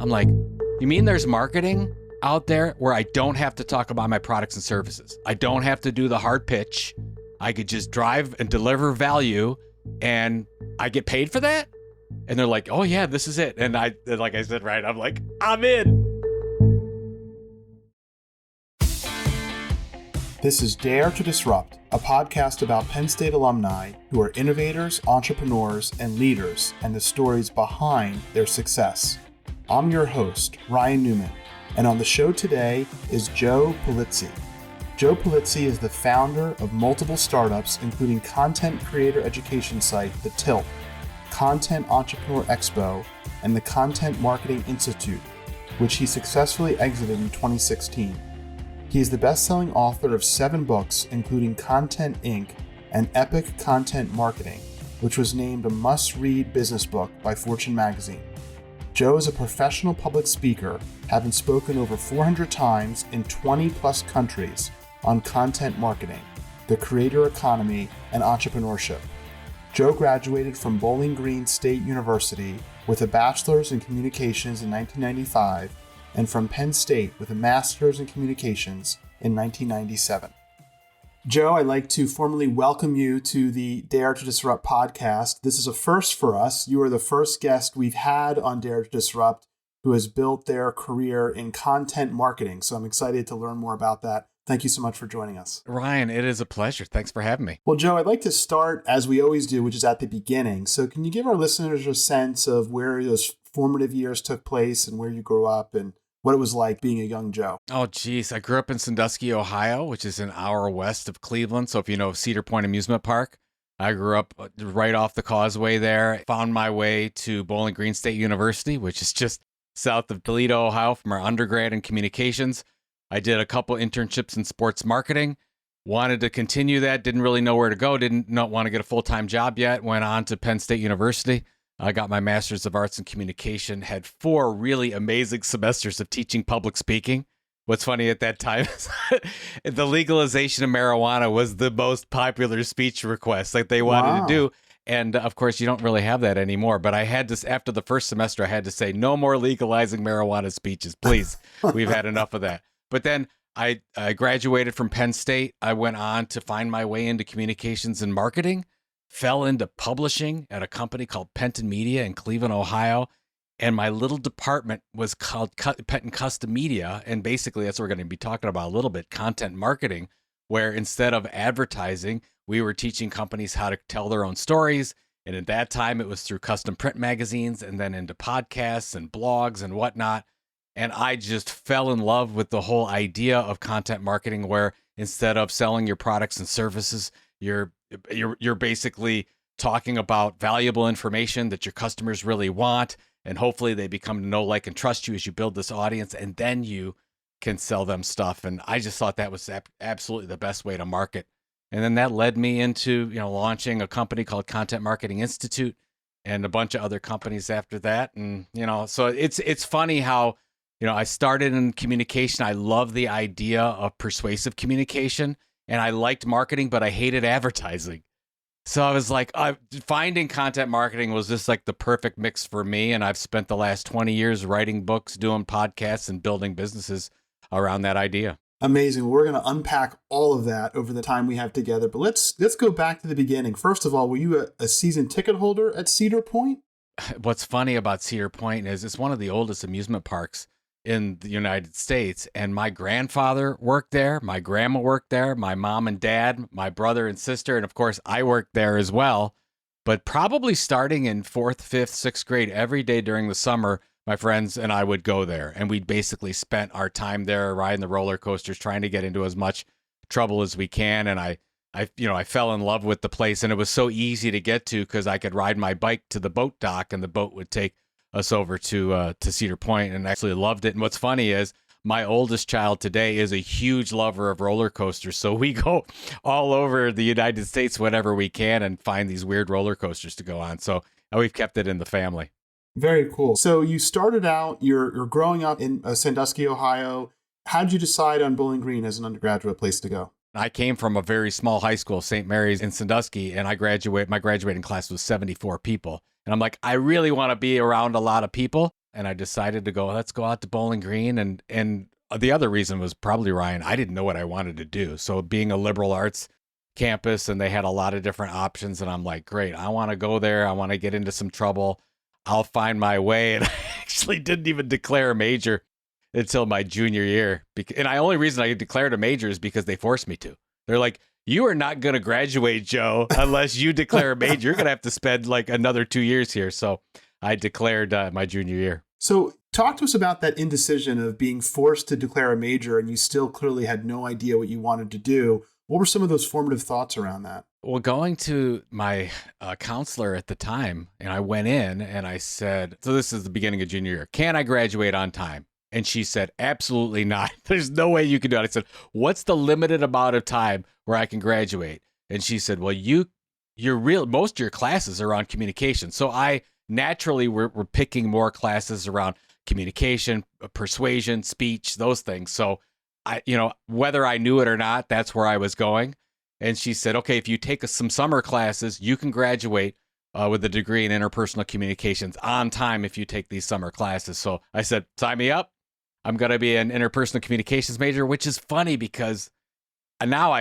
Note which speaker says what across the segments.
Speaker 1: I'm like, you mean there's marketing out there where I don't have to talk about my products and services? I don't have to do the hard pitch. I could just drive and deliver value and I get paid for that? And they're like, oh yeah, this is it. And like I said, right, I'm like, I'm in.
Speaker 2: This is Dare to Disrupt, a podcast about Penn State alumni who are innovators, entrepreneurs, and leaders, and the stories behind their success. I'm your host, Ryan Newman, and on the show today is Joe Pulizzi. Joe Pulizzi is the founder of multiple startups, including content creator education site The Tilt, Content Entrepreneur Expo, and the Content Marketing Institute, which he successfully exited in 2016. He is the best-selling author of 7 books, including Content Inc. and Epic Content Marketing, which was named a must-read business book by Fortune magazine. Joe is a professional public speaker, having spoken over 400 times in 20-plus countries on content marketing, the creator economy, and entrepreneurship. Joe graduated from Bowling Green State University with a bachelor's in communications in 1995 and from Penn State with a master's in communications in 1997. Joe, I'd like to formally welcome you to the Dare to Disrupt podcast. This is a first for us. You are the first guest we've had on Dare to Disrupt who has built their career in content marketing. So I'm excited to learn more about that. Thank you so much for joining us.
Speaker 1: Ryan, it is a pleasure. Thanks for having me.
Speaker 2: Well, Joe, I'd like to start as we always do, which is at the beginning. So can you give our listeners a sense of where those formative years took place and where you grew up and what it was like being a young Joe?
Speaker 1: Oh, geez. I grew up in Sandusky, Ohio, which is an hour west of Cleveland. So if you know Cedar Amusement Park, I grew up right off the causeway there. Found my way to Bowling Green State University, which is just south of Toledo, Ohio, from our undergrad in communications. I did a couple internships in sports marketing. Wanted to continue that. Didn't really know where to go. Didn't want to get a full-time job yet. Went on to Penn State University. I got my Master's of Arts in Communication, had 4 really amazing semesters of teaching public speaking. What's funny at that time is the legalization of marijuana was the most popular speech request like they wanted to do. And of course, you don't really have that anymore. But I had to, after the first semester, I had to say, no more legalizing marijuana speeches, please. We've had enough of that. But then I graduated from Penn State. I went on to find my way into communications and marketing. Fell into publishing at a company called Penton Media in Cleveland, Ohio. And my little department was called Penton Custom Media. And basically, that's what we're going to be talking about a little bit, content marketing, where instead of advertising, we were teaching companies how to tell their own stories. And at that time, it was through custom print magazines and then into podcasts and blogs and whatnot. And I just fell in love with the whole idea of content marketing, where instead of selling your products and services, you're basically talking about valuable information that your customers really want, and hopefully they become to know, like, and trust you as you build this audience, and then you can sell them stuff. And I just thought that was absolutely the best way to market. And then that led me into, launching a company called Content Marketing Institute and a bunch of other companies after that. And, so it's funny how, I started in communication. I love the idea of persuasive communication. And I liked marketing, but I hated advertising. So I was like, finding content marketing was just like the perfect mix for me. And I've spent the last 20 years writing books, doing podcasts, and building businesses around that idea.
Speaker 2: Amazing. We're going to unpack all of that over the time we have together. But let's go back to the beginning. First of all, were you a season ticket holder at Cedar Point?
Speaker 1: What's funny about Cedar Point is it's one of the oldest amusement parks in the United States. And my grandfather worked there. My grandma worked there. My mom and dad, my brother and sister. And of course, I worked there as well. But probably starting in 4th, 5th, 6th grade, every day during the summer, my friends and I would go there. And we basically spent our time there riding the roller coasters, trying to get into as much trouble as we can. And I fell in love with the place. And it was so easy to get to because I could ride my bike to the boat dock and the boat would take us over to Cedar Point, and actually loved it. And what's funny is my oldest child today is a huge lover of roller coasters. So we go all over the United States whenever we can and find these weird roller coasters to go on. So we've kept it in the family.
Speaker 2: Very cool. So you started out, you're growing up in Sandusky, Ohio. How did you decide on Bowling Green as an undergraduate place to go?
Speaker 1: I came from a very small high school, St. Mary's in Sandusky, and my graduating class was 74 people. And I'm like, I really want to be around a lot of people. and I decided to go, let's go out to Bowling Green. And the other reason was probably, Ryan, I didn't know what I wanted to do. So being a liberal arts campus, and they had a lot of different options, and I'm like, great, I want to go there. I want to get into some trouble. I'll find my way. And I actually didn't even declare a major until my junior year. And the only reason I declared a major is because they forced me to. They're like, you are not going to graduate, Joe, unless you declare a major. You're going to have to spend like another 2 years here. So I declared my junior year.
Speaker 2: So talk to us about that indecision of being forced to declare a major and you still clearly had no idea what you wanted to do. What were some of those formative thoughts around that?
Speaker 1: Well, going to my counselor at the time, and I went in and I said, so this is the beginning of junior year, can I graduate on time? And she said, absolutely not. There's no way you can do it. I said, what's the limited amount of time where I can graduate? And she said, well, most of your classes are on communication. So I naturally were picking more classes around communication, persuasion, speech, those things. So whether I knew it or not, that's where I was going. And she said, okay, if you take some summer classes, you can graduate with a degree in interpersonal communications on time if you take these summer classes. So I said, sign me up. I'm going to be an interpersonal communications major, which is funny because now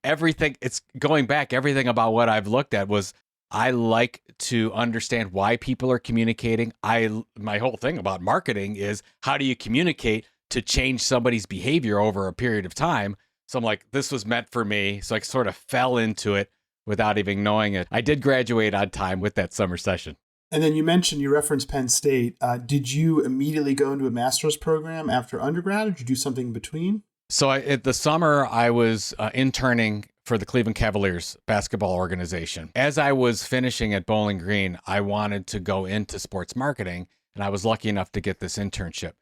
Speaker 1: everything. It's going back. Everything about what I've looked at was I like to understand why people are communicating. My whole thing about marketing is how do you communicate to change somebody's behavior over a period of time. So I'm like, this was meant for me. So I sort of fell into it without even knowing it. I did graduate on time with that summer session.
Speaker 2: And then you referenced Penn State. Did you immediately go into a master's program after undergrad, or did you do something in between?
Speaker 1: So at the summer, I was interning for the Cleveland Cavaliers basketball organization. As I was finishing at Bowling Green, I wanted to go into sports marketing, and I was lucky enough to get this internship.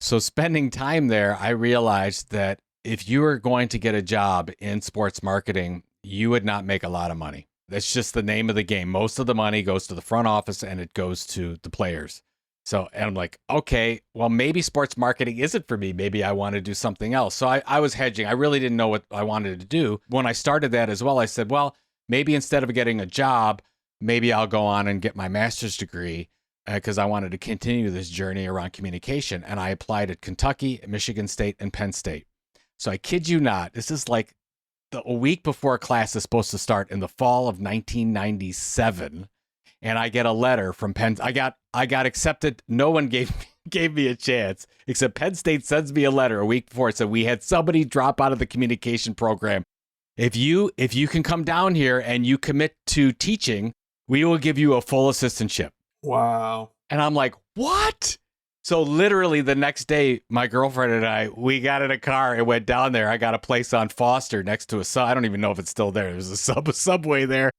Speaker 1: So spending time there, I realized that if you were going to get a job in sports marketing, you would not make a lot of money. That's just the name of the game. Most of the money goes to the front office and it goes to the players. So, and I'm like, okay, well, maybe sports marketing isn't for me. Maybe I want to do something else. So I was hedging. I really didn't know what I wanted to do. When I started that as well, I said, well, maybe instead of getting a job, maybe I'll go on and get my master's degree because I wanted to continue this journey around communication. And I applied at Kentucky, Michigan State, and Penn State. So I kid you not, this is like a week before class is supposed to start in the fall of 1997. And I get a letter from Penn. I got accepted. No one gave me a chance, except Penn State sends me a letter a week before. It said, we had somebody drop out of the communication program. If you can come down here and you commit to teaching, we will give you a full assistantship.
Speaker 2: Wow.
Speaker 1: And I'm like, what? So literally the next day, my girlfriend and I, we got in a car and went down there. I got a place on Foster next to I don't even know if it's still there. There's a subway there.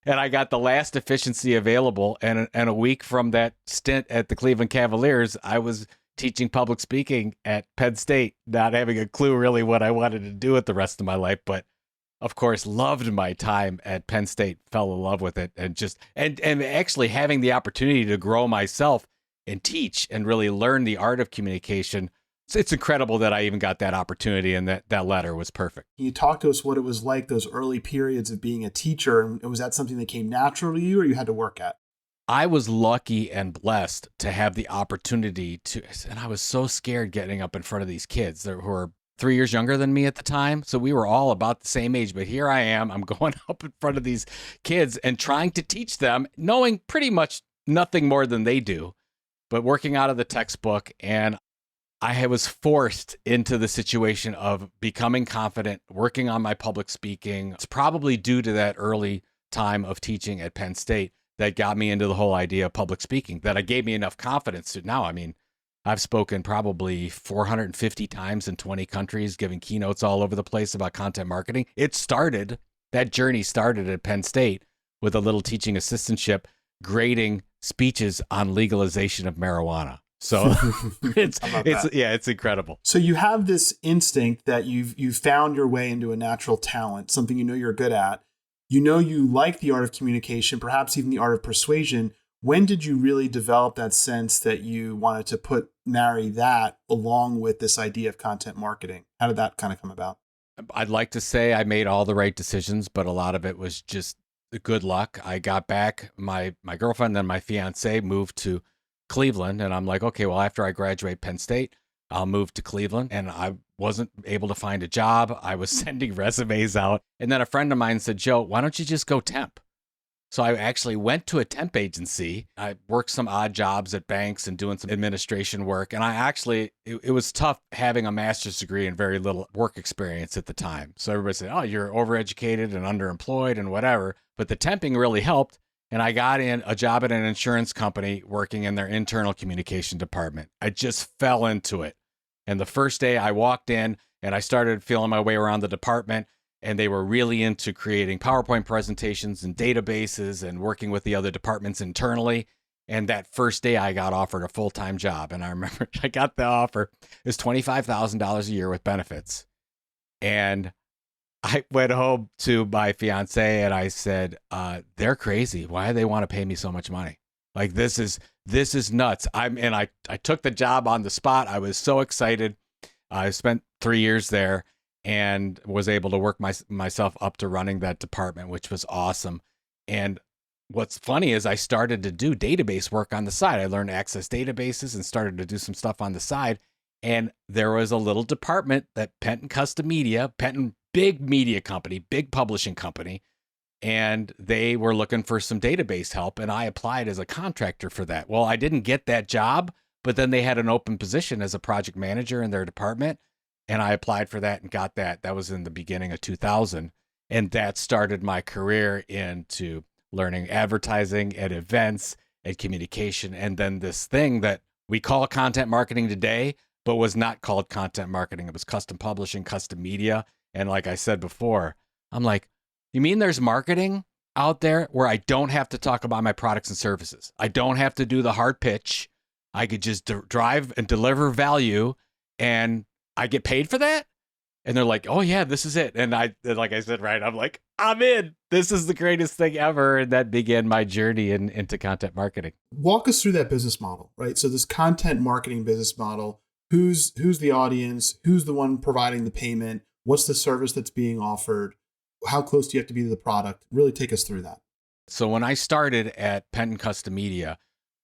Speaker 1: And I got the last efficiency available. And a week from that stint at the Cleveland Cavaliers, I was teaching public speaking at Penn State, not having a clue really what I wanted to do with the rest of my life. But of course, loved my time at Penn State, fell in love with it, and actually having the opportunity to grow myself and teach and really learn the art of communication. It's incredible that I even got that opportunity, and that letter was perfect.
Speaker 2: Can you talk to us what it was like, those early periods of being a teacher? And was that something that came natural to you or you had to work at?
Speaker 1: I was lucky and blessed to have the opportunity to, and I was so scared getting up in front of these kids who were 3 years younger than me at the time. So we were all about the same age, but here I am, I'm going up in front of these kids and trying to teach them, knowing pretty much nothing more than they do, but working out of the textbook. And I was forced into the situation of becoming confident, working on my public speaking. It's probably due to that early time of teaching at Penn State that got me into the whole idea of public speaking, that it gave me enough confidence to now, I've spoken probably 450 times in 20 countries, giving keynotes all over the place about content marketing. That journey started at Penn State with a little teaching assistantship, grading speeches on legalization of marijuana. So it's incredible.
Speaker 2: So you have this instinct that you've found your way into a natural talent, something you know you're good at. You know you like the art of communication, perhaps even the art of persuasion. When did you really develop that sense that you wanted to marry that along with this idea of content marketing? How did that kind of come about?
Speaker 1: I'd like to say I made all the right decisions, but a lot of it was just good luck. I got back. My girlfriend, then my fiance, moved to Cleveland. And I'm like, okay, well, after I graduate Penn State, I'll move to Cleveland. And I wasn't able to find a job. I was sending resumes out. And then a friend of mine said, Joe, why don't you just go temp? So I actually went to a temp agency. I worked some odd jobs at banks and doing some administration work. And it was tough having a master's degree and very little work experience at the time. So everybody said, oh, you're overeducated and underemployed and whatever. But the temping really helped. And I got in a job at an insurance company working in their internal communication department. I just fell into it. And the first day I walked in and I started feeling my way around the department. And they were really into creating PowerPoint presentations and databases and working with the other departments internally. And that first day I got offered a full-time job. And I remember I got the offer. It was $25,000 a year with benefits. And I went home to my fiance and I said, they're crazy. Why do they want to pay me so much money? Like, this is nuts. I took the job on the spot. I was so excited. I spent 3 years there and was able to work myself up to running that department, which was awesome. And what's funny is I started to do database work on the side. I learned to access databases and started to do some stuff on the side. And there was a little department that Penn Custom Media, Penn, big media company, big publishing company, and they were looking for some database help. And I applied as a contractor for that. Well, I didn't get that job, but then they had an open position as a project manager in their department. And I applied for that and got that. That was in the beginning of 2000. And that started my career into learning advertising and events and communication. And then this thing that we call content marketing today, but was not called content marketing. It was custom publishing, custom media. And like I said before, I'm like, you mean there's marketing out there where I don't have to talk about my products and services? I don't have to do the hard pitch. I could just drive and deliver value, and I get paid for that? And they're like, oh yeah, this is it. And like I said, right, I'm like, I'm in. This is the greatest thing ever. And that began my journey into content marketing.
Speaker 2: Walk us through that business model, right? So this content marketing business model, who's the audience? Who's the one providing the payment? What's the service that's being offered? How close do you have to be to the product? Really take us through that.
Speaker 1: So when I started at Penn Custom Media,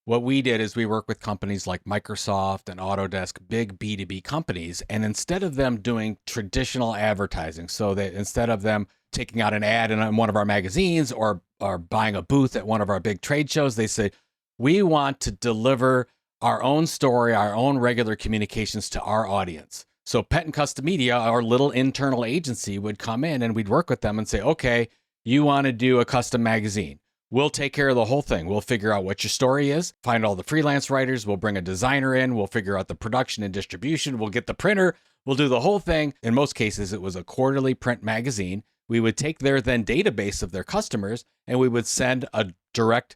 Speaker 1: what we did is we work with companies like Microsoft and Autodesk, big B2B companies. And instead of them doing traditional advertising, so that instead of them taking out an ad in one of our magazines or buying a booth at one of our big trade shows, they say, we want to deliver our own story, our own regular communications to our audience. So Penn Custom Media, our little internal agency, would come in and we'd work with them and say, okay, you want to do a custom magazine. We'll take care of the whole thing. We'll figure out what your story is, find all the freelance writers. We'll bring a designer in. We'll figure out the production and distribution. We'll get the printer. We'll do the whole thing. In most cases, it was a quarterly print magazine. We would take their then database of their customers and we would send a direct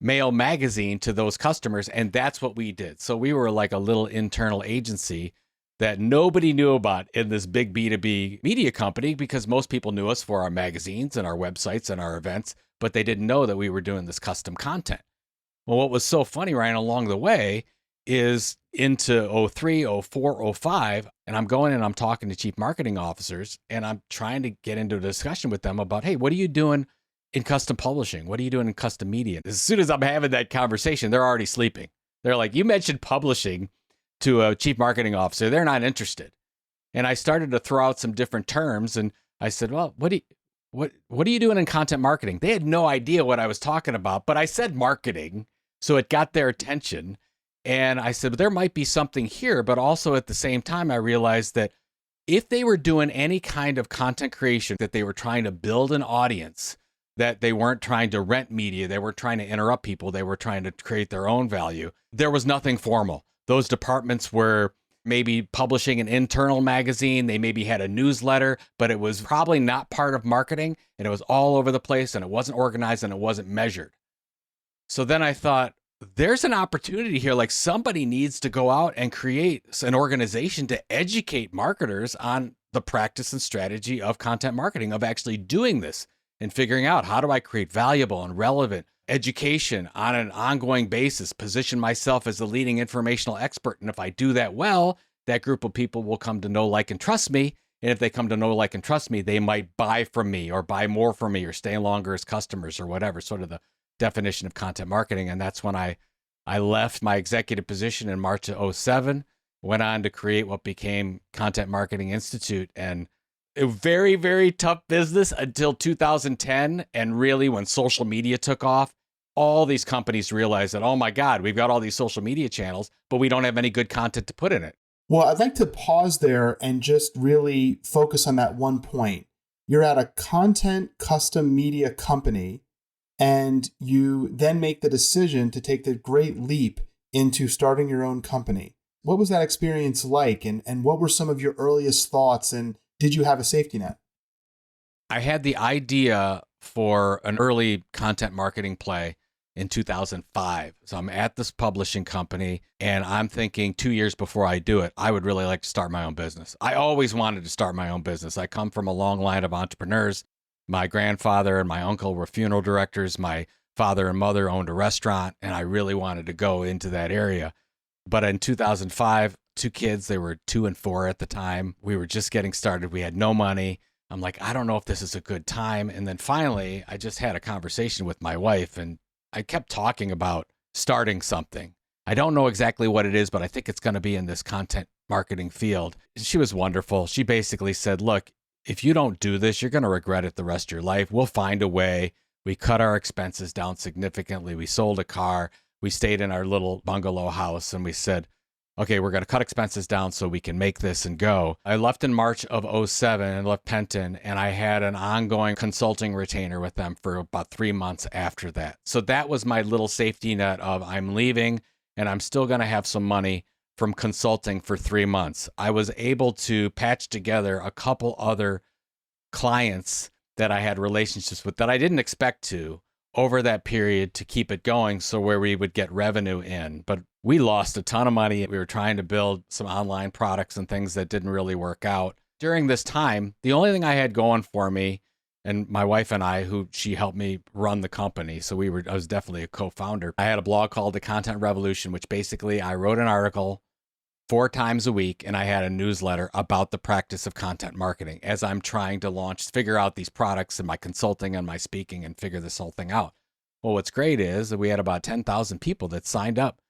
Speaker 1: mail magazine to those customers. And that's what we did. So we were like a little internal agency that nobody knew about in this big B2B media company because most people knew us for our magazines and our websites and our events, but they didn't know that we were doing this custom content. Well, what was so funny, Ryan, along the way is into 03, 04, 05, and I'm going and I'm talking to chief marketing officers and I'm trying to get into a discussion with them about, hey, what are you doing in custom publishing? What are you doing in custom media? As soon as I'm having that conversation, they're already sleeping. They're like, you mentioned publishing to a chief marketing officer. They're not interested. And I started to throw out some different terms and I said, well, what are you doing in content marketing? They had no idea what I was talking about, but I said marketing, so it got their attention. And I said, there might be something here, but also at the same time, I realized that if they were doing any kind of content creation, that they were trying to build an audience, that they weren't trying to rent media, they weren't trying to interrupt people, they were trying to create their own value, there was nothing formal. Those departments were maybe publishing an internal magazine. They maybe had a newsletter, but it was probably not part of marketing and it was all over the place and it wasn't organized and it wasn't measured. So then I thought, there's an opportunity here. Like somebody needs to go out and create an organization to educate marketers on the practice and strategy of content marketing, of actually doing this and figuring out how do I create valuable and relevant education on an ongoing basis, position myself as the leading informational expert. And if I do that well, that group of people will come to know, like, and trust me. And if they come to know, like, and trust me, they might buy from me or buy more from me or stay longer as customers or whatever, sort of the definition of content marketing. And that's when I I left my executive position in March of '07, went on to create what became Content Marketing Institute, and a very, very tough business until 2010. And really, when social media took off, all these companies realized that, oh my God, we've got all these social media channels, but we don't have any good content to put in it.
Speaker 2: Well, I'd like to pause there and just really focus on that one point. You're at a content custom media company, and you then make the decision to take the great leap into starting your own company. What was that experience like? And what were some of your earliest thoughts? And did you have a safety net?
Speaker 1: I had the idea for an early content marketing play in 2005. So I'm at this publishing company and I'm thinking 2 years before I do it, I would really like to start my own business. I always wanted to start my own business. I come from a long line of entrepreneurs. My grandfather and my uncle were funeral directors. My father and mother owned a restaurant, and I really wanted to go into that area. But in 2005, 2 kids, they were 2 and 4 at the time. We were just getting started. We had no money. I'm like, I don't know if this is a good time. And then finally, I just had a conversation with my wife, and I kept talking about starting something. I don't know exactly what it is, but I think it's going to be in this content marketing field. She was wonderful. She basically said, look, if you don't do this, you're going to regret it the rest of your life. We'll find a way. We cut our expenses down significantly. We sold a car. We stayed in our little bungalow house, and we said, okay, we're going to cut expenses down so we can make this and go. I left in March of '07 and left Penton, and I had an ongoing consulting retainer with them for about 3 months after that. So that was my little safety net of I'm leaving and I'm still going to have some money from consulting for 3 months. I was able to patch together a couple other clients that I had relationships with that I didn't expect to over that period to keep it going, so where we would get revenue in. But we lost a ton of money. We were trying to build some online products and things that didn't really work out. During this time, the only thing I had going for me, and my wife and I, who she helped me run the company, so I was definitely a co-founder. I had a blog called The Content Revolution, which basically I wrote an article 4 times a week, and I had a newsletter about the practice of content marketing as I'm trying to figure out these products and my consulting and my speaking and figure this whole thing out. Well, what's great is that we had about 10,000 people that signed up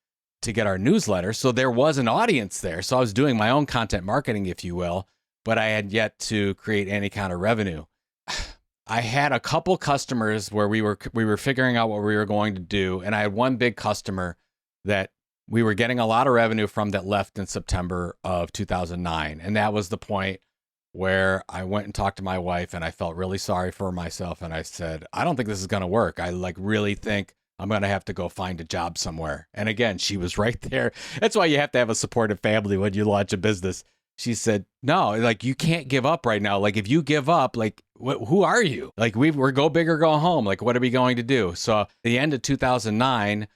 Speaker 1: to get our newsletter. So there was an audience there. So I was doing my own content marketing, if you will, but I had yet to create any kind of revenue. I had a couple customers where we were figuring out what we were going to do. And I had one big customer that we were getting a lot of revenue from that left in September of 2009. And that was the point where I went and talked to my wife, and I felt really sorry for myself. And I said, I don't think this is going to work. I really think I'm going to have to go find a job somewhere. And again, she was right there. That's why you have to have a supportive family when you launch a business. She said, no, you can't give up right now. If you give up, who are you? We're go big or go home. What are we going to do? So the end of 2009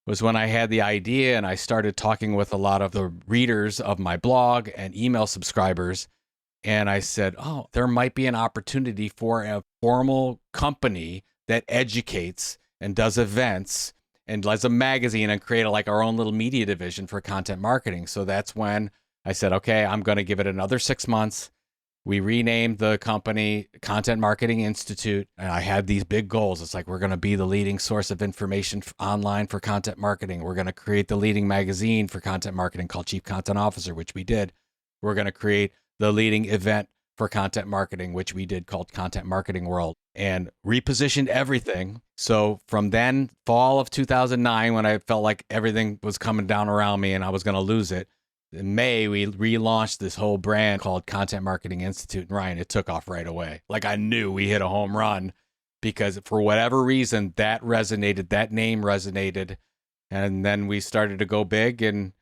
Speaker 1: was when I had the idea, and I started talking with a lot of the readers of my blog and email subscribers. And I said, oh, there might be an opportunity for a formal company that educates and does events and does a magazine and create our own little media division for content marketing. So that's when I said, okay, I'm going to give it another 6 months. We renamed the company Content Marketing Institute, and I had these big goals. It's we're going to be the leading source of information online for content marketing. We're going to create the leading magazine for content marketing called Chief Content Officer, which we did. We're going to create the leading event for content marketing, which we did, called Content Marketing World, and repositioned everything. So from then, fall of 2009, when I felt like everything was coming down around me and I was going to lose it, in May, we relaunched this whole brand called Content Marketing Institute. And Ryan, it took off right away. I knew we hit a home run because for whatever reason, that resonated, that name resonated. And then we started to go big. And,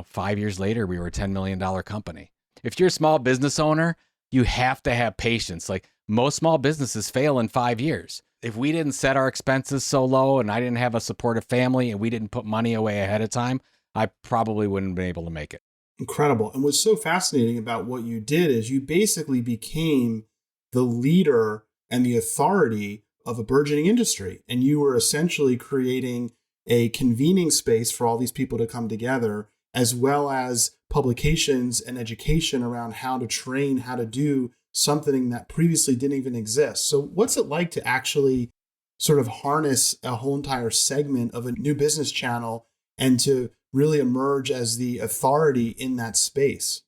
Speaker 1: 5 years later, we were a $10 million company. If you're a small business owner, you have to have patience. Most small businesses fail in 5 years. If we didn't set our expenses so low and I didn't have a supportive family and we didn't put money away ahead of time, I probably wouldn't have been able to make it.
Speaker 2: Incredible. And what's so fascinating about what you did is you basically became the leader and the authority of a burgeoning industry. And you were essentially creating a convening space for all these people to come together, as well as publications and education around how to train, how to do something that previously didn't even exist. So what's it like to actually sort of harness a whole entire segment of a new business channel and to really emerge as the authority in that space?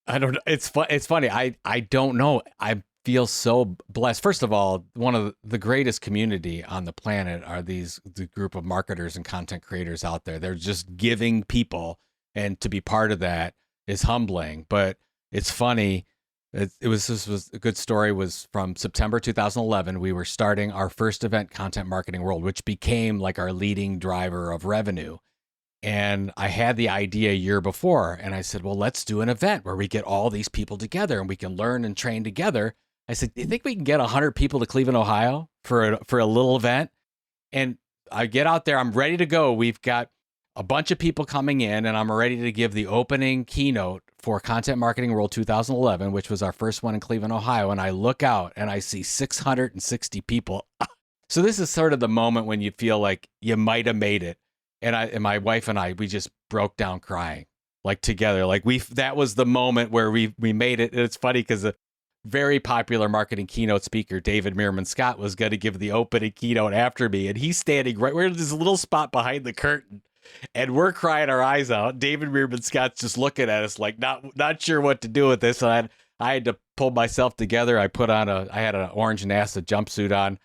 Speaker 1: I don't know. It's funny. I don't know. I feel so blessed. First of all, one of the greatest community on the planet are the group of marketers and content creators out there. They're just giving people, and to be part of that is humbling. But it's funny. This was a good story. Was from September 2011. We were starting our first event, Content Marketing World, which became like our leading driver of revenue. And I had the idea a year before, and I said, well, let's do an event where we get all these people together and we can learn and train together. I said, do you think we can get 100 people to Cleveland, Ohio for a little event? And I get out there, I'm ready to go. We've got a bunch of people coming in, and I'm ready to give the opening keynote for Content Marketing World 2011, which was our first one in Cleveland, Ohio. And I look out and I see 660 people. So this is sort of the moment when you feel like you might have made it. And my wife and I, we just broke down crying, like together. Like that was the moment where we made it. And it's funny because a very popular marketing keynote speaker, David Meerman Scott, was going to give the opening keynote after me. And he's standing right where this little spot behind the curtain. And we're crying our eyes out. David Meerman Scott's just looking at us like not sure what to do with this. And I had to pull myself together. I had an orange NASA jumpsuit on.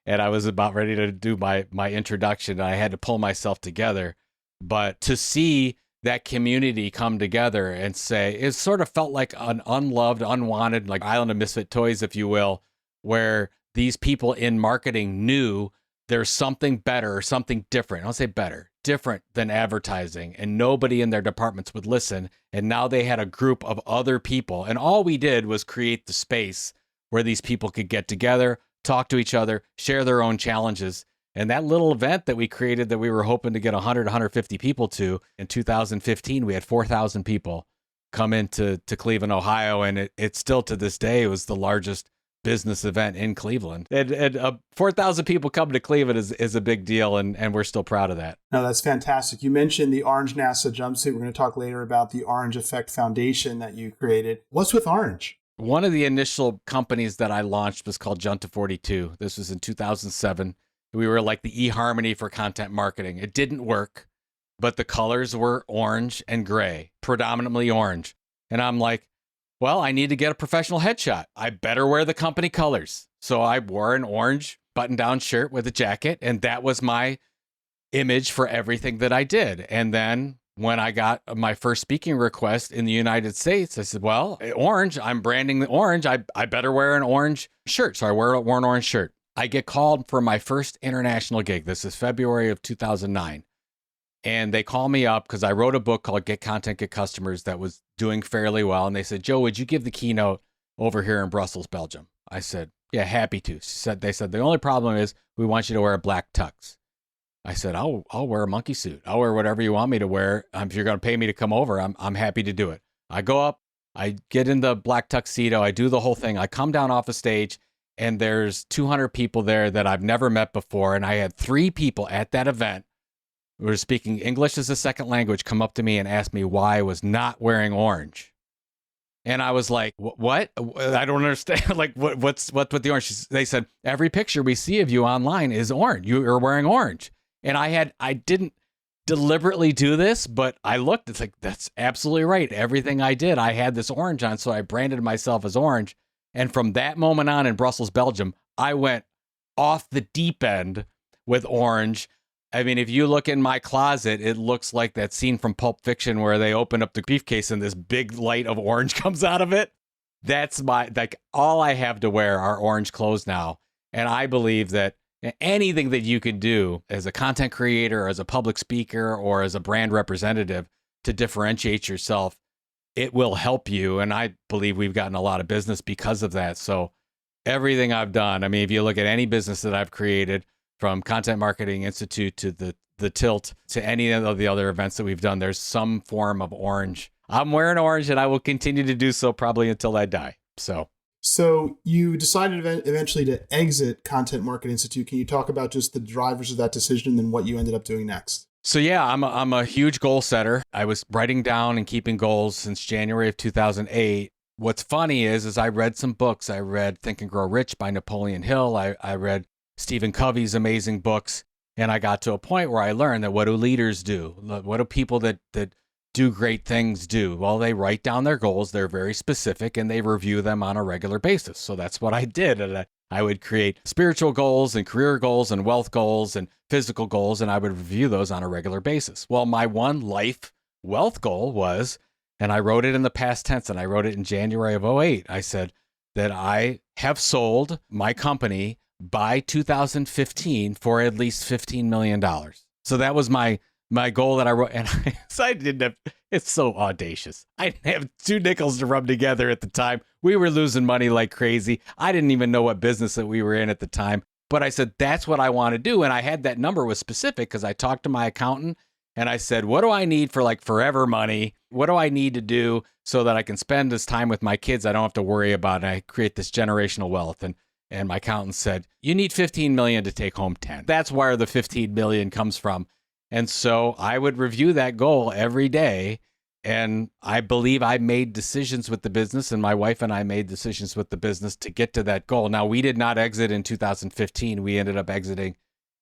Speaker 1: And I was about ready to do my introduction. I had to pull myself together. But to see that community come together and say, it sort of felt like an unloved, unwanted, like Island of Misfit Toys, if you will, where these people in marketing knew there's something better or something different. I'll say better, different than advertising. And nobody in their departments would listen. And now they had a group of other people. And all we did was create the space where these people could get together, talk to each other, share their own challenges. And that little event that we created that we were hoping to get 100, 150 people to, in 2015, we had 4,000 people come into Cleveland, Ohio. And it still to this day, it was the largest business event in Cleveland. And 4,000 people coming to Cleveland is a big deal. And we're still proud of that.
Speaker 2: No, that's fantastic. You mentioned the Orange NASA jumpsuit. We're going to talk later about the Orange Effect Foundation that you created. What's with Orange?
Speaker 1: One of the initial companies that I launched was called Junta 42. This was in 2007. We were like the eHarmony for content marketing. It didn't work, but the colors were orange and gray, predominantly orange. And I'm like, well, I need to get a professional headshot. I better wear the company colors. So I wore an orange button-down shirt with a jacket, and that was my image for everything that I did. And then when I got my first speaking request in the United States, I said, well, orange, I'm branding the orange. I better wear an orange shirt. So I wore an orange shirt. I get called for my first international gig. This is February of 2009. And they call me up because I wrote a book called Get Content, Get Customers that was doing fairly well. And they said, Joe, would you give the keynote over here in Brussels, Belgium? I said, yeah, happy to. They said, the only problem is we want you to wear a black tux. I said, I'll wear a monkey suit. I'll wear whatever you want me to wear. If you're going to pay me to come over, I'm happy to do it. I go up, I get in the black tuxedo, I do the whole thing. I come down off the stage, and there's 200 people there that I've never met before. And I had 3 people at that event who were speaking English as a second language come up to me and ask me why I was not wearing orange. And I was like, what? I don't understand. Like, what's with the orange? They said, every picture we see of you online is orange. You're wearing orange. And I didn't deliberately do this, but I looked, it's like, that's absolutely right. Everything I did, I had this orange on, so I branded myself as orange. And from that moment on in Brussels, Belgium, I went off the deep end with orange. I mean, if you look in my closet, it looks like that scene from Pulp Fiction where they open up the briefcase and this big light of orange comes out of it. That's all I have to wear are orange clothes now. And I believe that anything that you can do as a content creator, or as a public speaker, or as a brand representative to differentiate yourself, it will help you. And I believe we've gotten a lot of business because of that. So everything I've done, I mean, if you look at any business that I've created, from Content Marketing Institute to the Tilt to any of the other events that we've done, there's some form of orange. I'm wearing orange, and I will continue to do so probably until I die. So
Speaker 2: you decided eventually to exit Content Marketing Institute. Can you talk about just the drivers of that decision and then what you ended up doing next?
Speaker 1: So yeah, I'm a huge goal setter. I was writing down and keeping goals since January of 2008. What's funny is I read some books. I read Think and Grow Rich by Napoleon Hill. I read Stephen Covey's amazing books. And I got to a point where I learned that what do leaders do? What do people that do great things do? Well, they write down their goals. They're very specific and they review them on a regular basis. So that's what I did. And I would create spiritual goals and career goals and wealth goals and physical goals, and I would review those on a regular basis. Well, my one life wealth goal was, and I wrote it in the past tense, and I wrote it in January of '08. I said that I have sold my company by 2015 for at least $15 million. So that was my goal that I wrote. And I didn't have, it's so audacious. I didn't have 2 nickels to rub together at the time. We were losing money like crazy. I didn't even know what business that we were in at the time. But I said, that's what I want to do. And I had that number was specific because I talked to my accountant and I said, what do I need for like forever money? What do I need to do so that I can spend this time with my kids? I don't have to worry about it. I create this generational wealth. And my accountant said, you need 15 million to take home 10. That's where the 15 million comes from. And so I would review that goal every day. And I believe I made decisions with the business, and my wife and I made decisions with the business to get to that goal. Now, we did not exit in 2015. We ended up exiting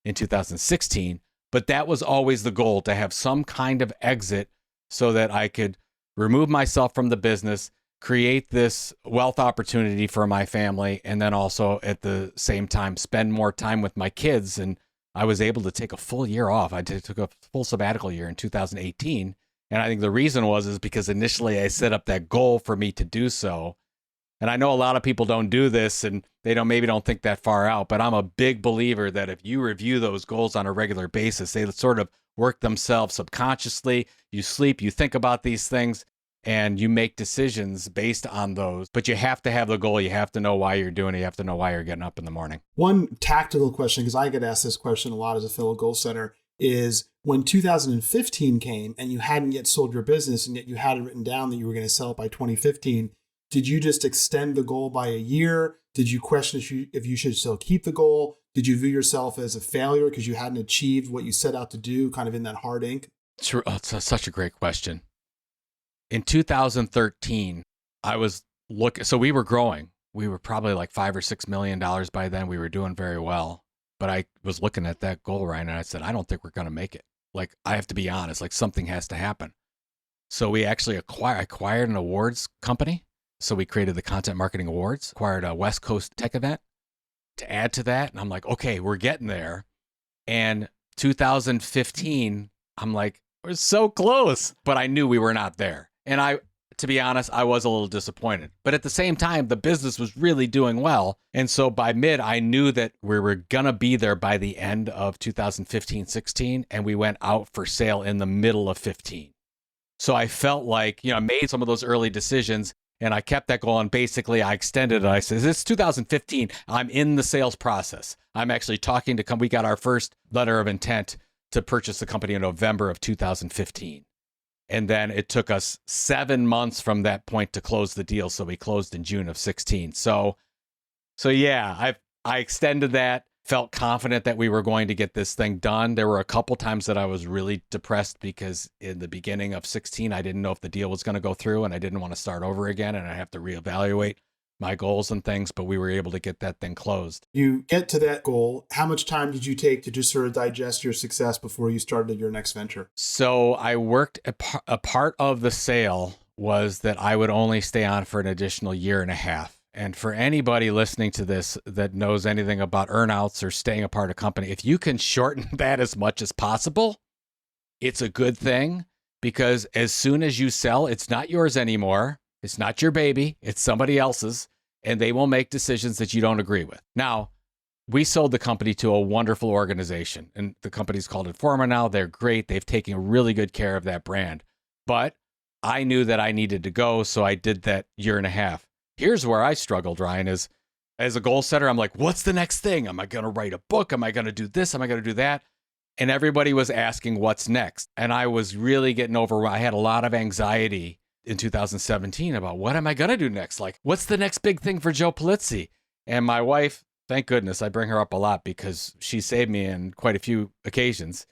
Speaker 1: in 2016, but that was always the goal, to have some kind of exit so that I could remove myself from the business, create this wealth opportunity for my family, and then also at the same time spend more time with my kids. And I was able to take a full year off. I took a full sabbatical year in 2018. And I think the reason is because initially I set up that goal for me to do so. And I know a lot of people don't do this and they maybe don't think that far out, but I'm a big believer that if you review those goals on a regular basis, they sort of work themselves subconsciously. You sleep, you think about these things, and you make decisions based on those. But you have to have the goal. You have to know why you're doing it. You have to know why you're getting up in the morning.
Speaker 2: One tactical question, because I get asked this question a lot as a fellow goal setter, is when 2015 came and you hadn't yet sold your business and yet you had it written down that you were going to sell it by 2015, did you just extend the goal by a year? Did you question if you should still keep the goal? Did you view yourself as a failure because you hadn't achieved what you set out to do, kind of in that hard ink?
Speaker 1: It's such a great question. In 2013, I was so we were growing. We were probably like $5 or $6 million by then. We were doing very well. But I was looking at that goal, Ryan, and I said, I don't think we're going to make it. Like, I have to be honest, like something has to happen. So we actually acquired an awards company. So we created the Content Marketing Awards, acquired a West Coast tech event to add to that. And I'm like, okay, we're getting there. And 2015, I'm like, we're so close. But I knew we were not there. And to be honest, I was a little disappointed. But at the same time, the business was really doing well. And so by mid, I knew that we were going to be there by the end of 2015-16. And we went out for sale in the middle of 15. So I felt like, I made some of those early decisions and I kept that goal. And basically I extended it. I said, it's 2015. I'm in the sales process. I'm actually talking to we got our first letter of intent to purchase the company in November of 2015. And then it took us 7 months from that point to close the deal. So we closed in June of 16. So yeah, I extended that, felt confident that we were going to get this thing done. There were a couple times that I was really depressed because in the beginning of 16, I didn't know if the deal was going to go through and I didn't want to start over again. And I have to reevaluate my goals and things, but we were able to get that thing closed.
Speaker 2: You get to that goal. How much time did you take to just sort of digest your success before you started your next venture?
Speaker 1: So I worked, a part of the sale was that I would only stay on for an additional year and a half. And for anybody listening to this that knows anything about earnouts or staying a part of a company, if you can shorten that as much as possible, it's a good thing because as soon as you sell, it's not yours anymore. It's not your baby. It's somebody else's, and they will make decisions that you don't agree with. Now, we sold the company to a wonderful organization, and the company's called Informa now. They're great. They've taken really good care of that brand. But I knew that I needed to go, so I did that year and a half. Here's where I struggled, Ryan, is as a goal setter, I'm like, what's the next thing? Am I going to write a book? Am I going to do this? Am I going to do that? And everybody was asking what's next. And I was really getting I had a lot of anxiety in 2017 about what am I going to do next? Like, what's the next big thing for Joe Pulizzi? And my wife, thank goodness, I bring her up a lot because she saved me in quite a few occasions.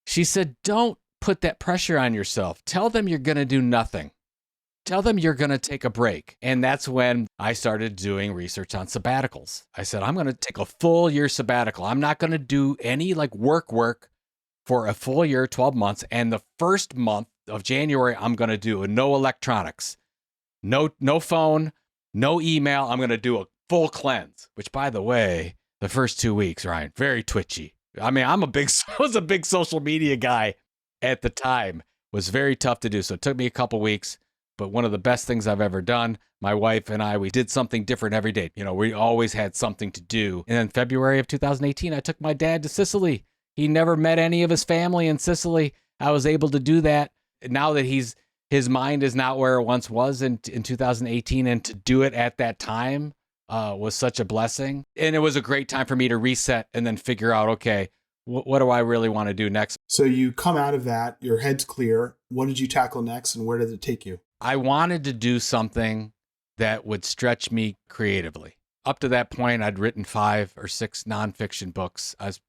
Speaker 1: She said, don't put that pressure on yourself. Tell them you're going to do nothing. Tell them you're going to take a break. And that's when I started doing research on sabbaticals. I said, I'm going to take a full year sabbatical. I'm not going to do any like work for a full year, 12 months. And the first month of January, I'm going to do no electronics, no phone, no email. I'm going to do a full cleanse, which by the way, the first 2 weeks, Ryan, very twitchy. I mean, I was a big social media guy at the time. It was very tough to do. So it took me a couple weeks, but one of the best things I've ever done. My wife and I, we did something different every day. We always had something to do. And in February of 2018, I took my dad to Sicily. He never met any of his family in Sicily. I was able to do that. Now that his mind is not where it once was in 2018, and to do it at that time was such a blessing. And it was a great time for me to reset and then figure out, okay, what do I really want to do next?
Speaker 2: So you come out of that, your head's clear. What did you tackle next, and where did it take you?
Speaker 1: I wanted to do something that would stretch me creatively. Up to that point, I'd written 5 or 6 nonfiction books. I was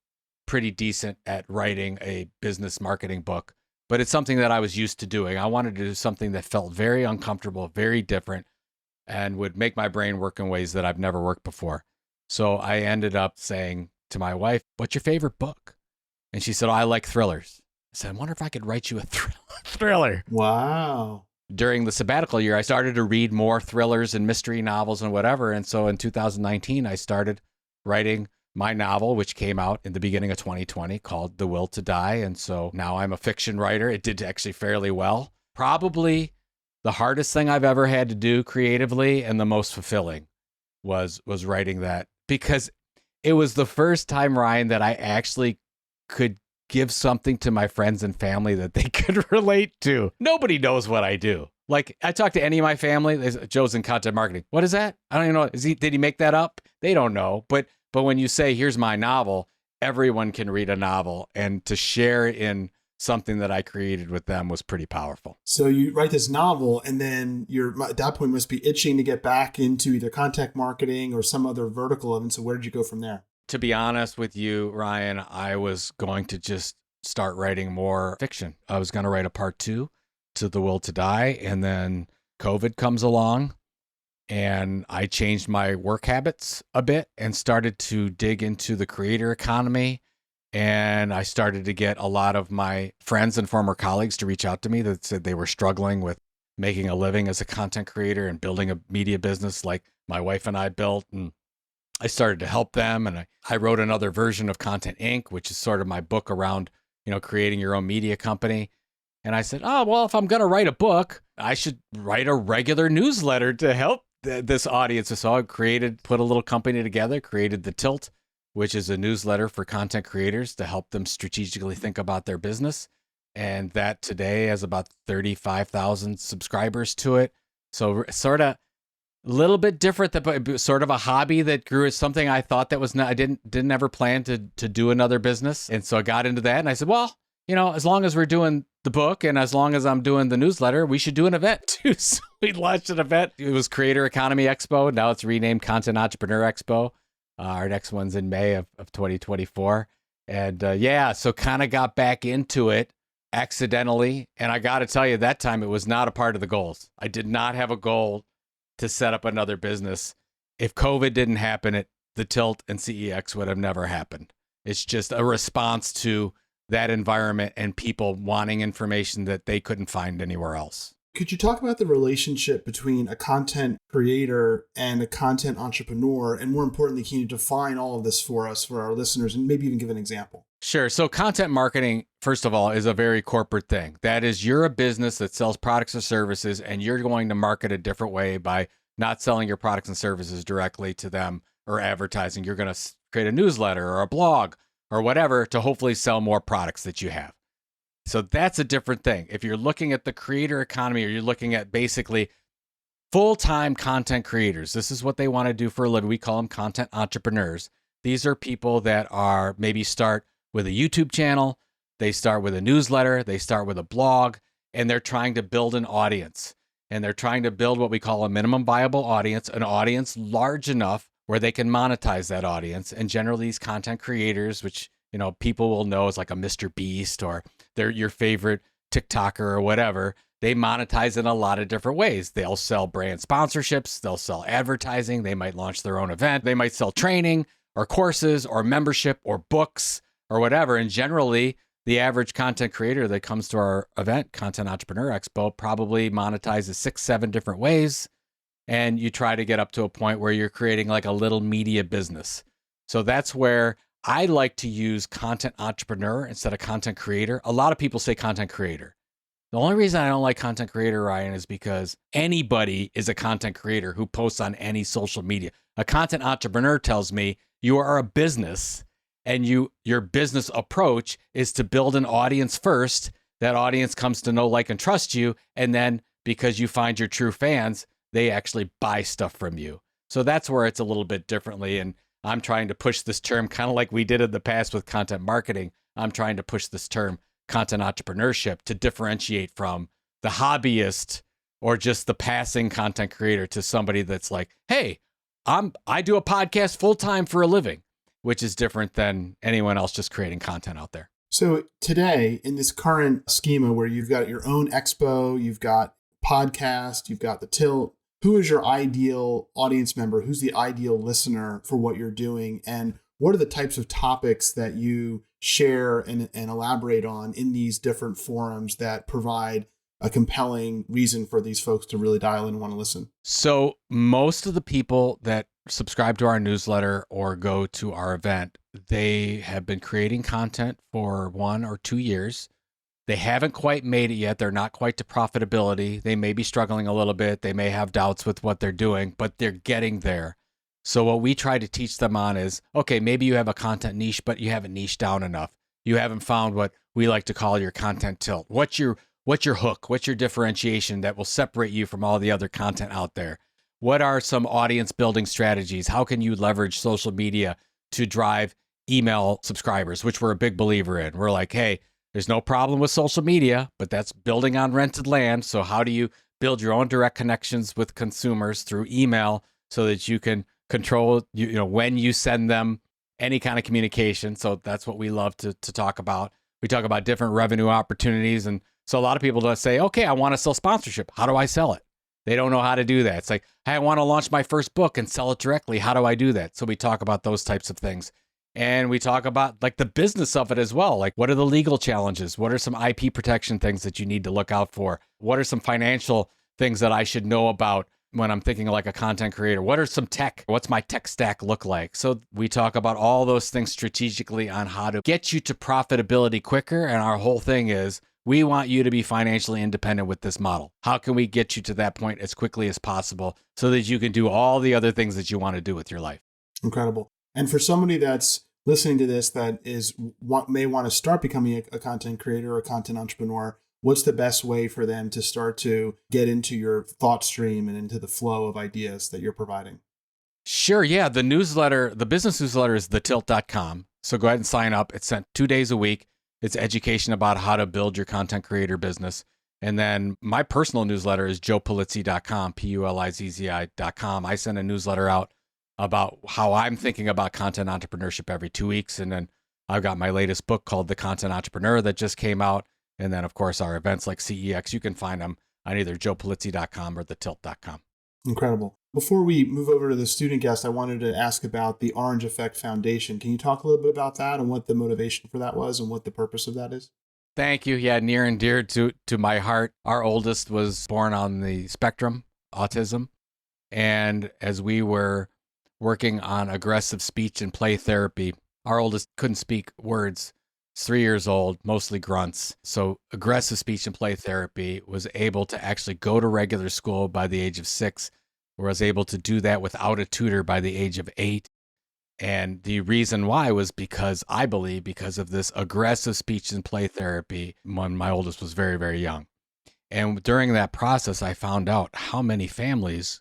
Speaker 1: pretty decent at writing a business marketing book, but it's something that I was used to doing. I wanted to do something that felt very uncomfortable, very different, and would make my brain work in ways that I've never worked before. So I ended up saying to my wife, what's your favorite book? And she said, I like thrillers. I said, I wonder if I could write you a thriller.
Speaker 2: Wow.
Speaker 1: During the sabbatical year, I started to read more thrillers and mystery novels and whatever. And so in 2019, I started writing my novel, which came out in the beginning of 2020, called The Will to Die. And so now I'm a fiction writer. It did actually fairly well. Probably the hardest thing I've ever had to do creatively and the most fulfilling was writing that, because it was the first time, Ryan, that I actually could give something to my friends and family that they could relate to. Nobody knows what I do. Like, I talk to any of my family, Joe's in content marketing. What is that? I don't even know. Did he make that up? They don't know. But when you say, here's my novel, everyone can read a novel, and to share in something that I created with them was pretty powerful.
Speaker 2: So you write this novel, and then you're at that point must be itching to get back into either content marketing or some other vertical of it. So where did you go from there?
Speaker 1: To be honest with you, Ryan, I was going to just start writing more fiction. I was going to write a part 2 to The Will to Die, and then COVID comes along, and I changed my work habits a bit and started to dig into the creator economy. And I started to get a lot of my friends and former colleagues to reach out to me that said they were struggling with making a living as a content creator and building a media business like my wife and I built. And I started to help them. And I wrote another version of Content Inc., which is sort of my book around, creating your own media company. And I said, oh, well, if I'm going to write a book, I should write a regular newsletter to help this audience. So I put a little company together, created The Tilt, which is a newsletter for content creators to help them strategically think about their business. And that today has about 35,000 subscribers to it. So sort of a little bit different, but sort of a hobby that grew as something I thought that was not, I didn't ever plan to do another business. And so I got into that, and I said, well, as long as we're doing the book and as long as I'm doing the newsletter, we should do an event too. So we launched an event. It was Creator Economy Expo. Now it's renamed Content Entrepreneur Expo. Our next one's in May of 2024. And so kind of got back into it accidentally. And I got to tell you, that time it was not a part of the goals. I did not have a goal to set up another business. If COVID didn't happen, the Tilt and CEX would have never happened. It's just a response to that environment and people wanting information that they couldn't find anywhere else.
Speaker 2: Could you talk about the relationship between a content creator and a content entrepreneur? And more importantly, can you define all of this for us, for our listeners, and maybe even give an example?
Speaker 1: Sure. So content marketing, first of all, is a very corporate thing. That is, you're a business that sells products or services, and you're going to market a different way by not selling your products and services directly to them or advertising. You're going to create a newsletter or a blog or whatever to hopefully sell more products that you have. So that's a different thing. If you're looking at the creator economy, or you're looking at basically full-time content creators, this is what they want to do for a living. We call them content entrepreneurs. These are people that are maybe start with a YouTube channel, they start with a newsletter, they start with a blog, and they're trying to build an audience. And they're trying to build what we call a minimum viable audience, an audience large enough where they can monetize that audience. And generally these content creators, which people will know as like a Mr. Beast, or they're your favorite TikToker or whatever, they monetize in a lot of different ways. They'll sell brand sponsorships, they'll sell advertising, they might launch their own event, they might sell training or courses or membership or books or whatever. And generally, the average content creator that comes to our event, Content Entrepreneur Expo, probably monetizes 6, 7 different ways. And you try to get up to a point where you're creating like a little media business. So that's where I like to use content entrepreneur instead of content creator. A lot of people say content creator. The only reason I don't like content creator, Ryan, is because anybody is a content creator who posts on any social media. A content entrepreneur tells me you are a business and your business approach is to build an audience first. That audience comes to know, like, and trust you. And then because you find your true fans, they actually buy stuff from you. So that's where it's a little bit differently. And I'm trying to push this term kind of like we did in the past with content marketing. I'm trying to push this term content entrepreneurship to differentiate from the hobbyist or just the passing content creator to somebody that's like, hey, I do a podcast full time for a living, which is different than anyone else just creating content out there.
Speaker 2: So today, in this current schema where you've got your own expo, you've got podcast, you've got the Tilt, who is your ideal audience member? Who's the ideal listener for what you're doing? And what are the types of topics that you share and elaborate on in these different forums that provide a compelling reason for these folks to really dial in and want to listen?
Speaker 1: So most of the people that subscribe to our newsletter or go to our event, they have been creating content for 1 or 2 years. They haven't quite made it yet. They're not quite to profitability. They may be struggling a little bit. They may have doubts with what they're doing, but they're getting there. So what we try to teach them on is, okay, maybe you have a content niche, but you haven't niched down enough. You haven't found what we like to call your content tilt. What's your hook? What's your differentiation that will separate you from all the other content out there? What are some audience building strategies? How can you leverage social media to drive email subscribers, which we're a big believer in? We're like, hey, there's no problem with social media, but that's building on rented land. So how do you build your own direct connections with consumers through email so that you can control, when you send them any kind of communication? So that's what we love to talk about. We talk about different revenue opportunities. And so a lot of people don't say, okay, I want to sell sponsorship. How do I sell it? They don't know how to do that. It's like, hey, I want to launch my first book and sell it directly. How do I do that? So we talk about those types of things. And we talk about like the business of it as well. Like, what are the legal challenges? What are some IP protection things that you need to look out for? What are some financial things that I should know about when I'm thinking like a content creator? What are some tech? What's my tech stack look like? So we talk about all those things strategically on how to get you to profitability quicker. And our whole thing is we want you to be financially independent with this model. How can we get you to that point as quickly as possible so that you can do all the other things that you want to do with your life?
Speaker 2: Incredible. And for somebody that's listening to this that may want to start becoming a content creator or a content entrepreneur, what's the best way for them to start to get into your thought stream and into the flow of ideas that you're providing?
Speaker 1: Sure. Yeah. The business newsletter is thetilt.com. So go ahead and sign up. It's sent 2 days a week. It's education about how to build your content creator business. And then my personal newsletter is joepulizzi.com, Pulizzi.com. I send a newsletter out about how I'm thinking about content entrepreneurship every 2 weeks. And then I've got my latest book called The Content Entrepreneur that just came out. And then, of course, our events like CEX, you can find them on either joepulizzi.com or thetilt.com.
Speaker 2: Incredible. Before we move over to the student guest, I wanted to ask about the Orange Effect Foundation. Can you talk a little bit about that and what the motivation for that was and what the purpose of that is?
Speaker 1: Thank you. Yeah, near and dear to my heart. Our oldest was born on the spectrum, autism. And as we were working on aggressive speech and play therapy, our oldest couldn't speak words. He's 3 years old, mostly grunts. So aggressive speech and play therapy, was able to actually go to regular school by the age of 6, was able to do that without a tutor by the age of 8. And the reason why was because of this aggressive speech and play therapy when my oldest was very, very young. And during that process, I found out how many families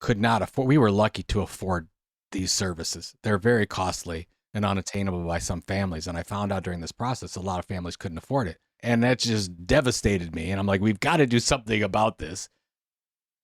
Speaker 1: could not afford. We were lucky to afford these services. They're very costly and unattainable by some families. And I found out during this process, a lot of families couldn't afford it. And that just devastated me. And I'm like, we've got to do something about this.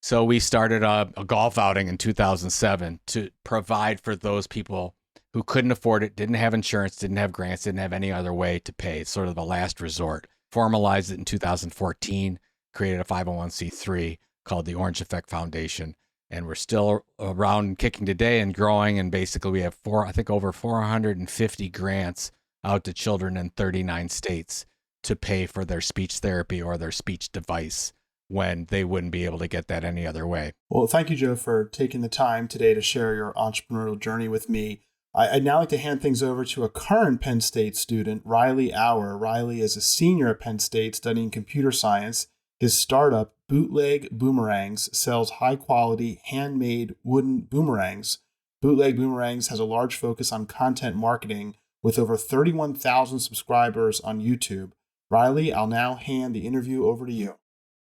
Speaker 1: So we started a golf outing in 2007 to provide for those people who couldn't afford it, didn't have insurance, didn't have grants, didn't have any other way to pay. It's sort of a last resort. Formalized it in 2014. created a 501c3 called the Orange Effect Foundation. And we're still around and kicking today and growing. And basically we have over 450 grants out to children in 39 states to pay for their speech therapy or their speech device when they wouldn't be able to get that any other way.
Speaker 2: Well, thank you, Joe, for taking the time today to share your entrepreneurial journey with me. I'd now like to hand things over to a current Penn State student, Riley Auer. Riley is a senior at Penn State studying computer science. His startup, Bootleg Boomerangs, sells high-quality, handmade wooden boomerangs. Bootleg Boomerangs has a large focus on content marketing with over 31,000 subscribers on YouTube. Riley, I'll now hand the interview over to you.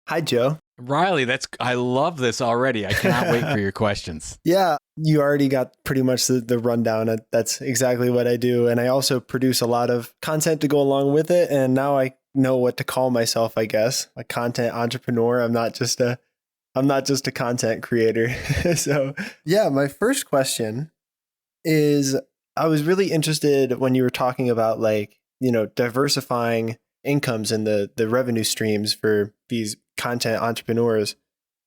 Speaker 3: Hi, Joe.
Speaker 1: Riley, I love this already. I cannot wait for your questions.
Speaker 3: Yeah, you already got pretty much the rundown. That's exactly what I do. And I also produce a lot of content to go along with it. And now I know what to call myself, I guess, a content entrepreneur. I'm not just a content creator. So yeah, my first question is, I was really interested when you were talking about diversifying incomes and the revenue streams for these content entrepreneurs.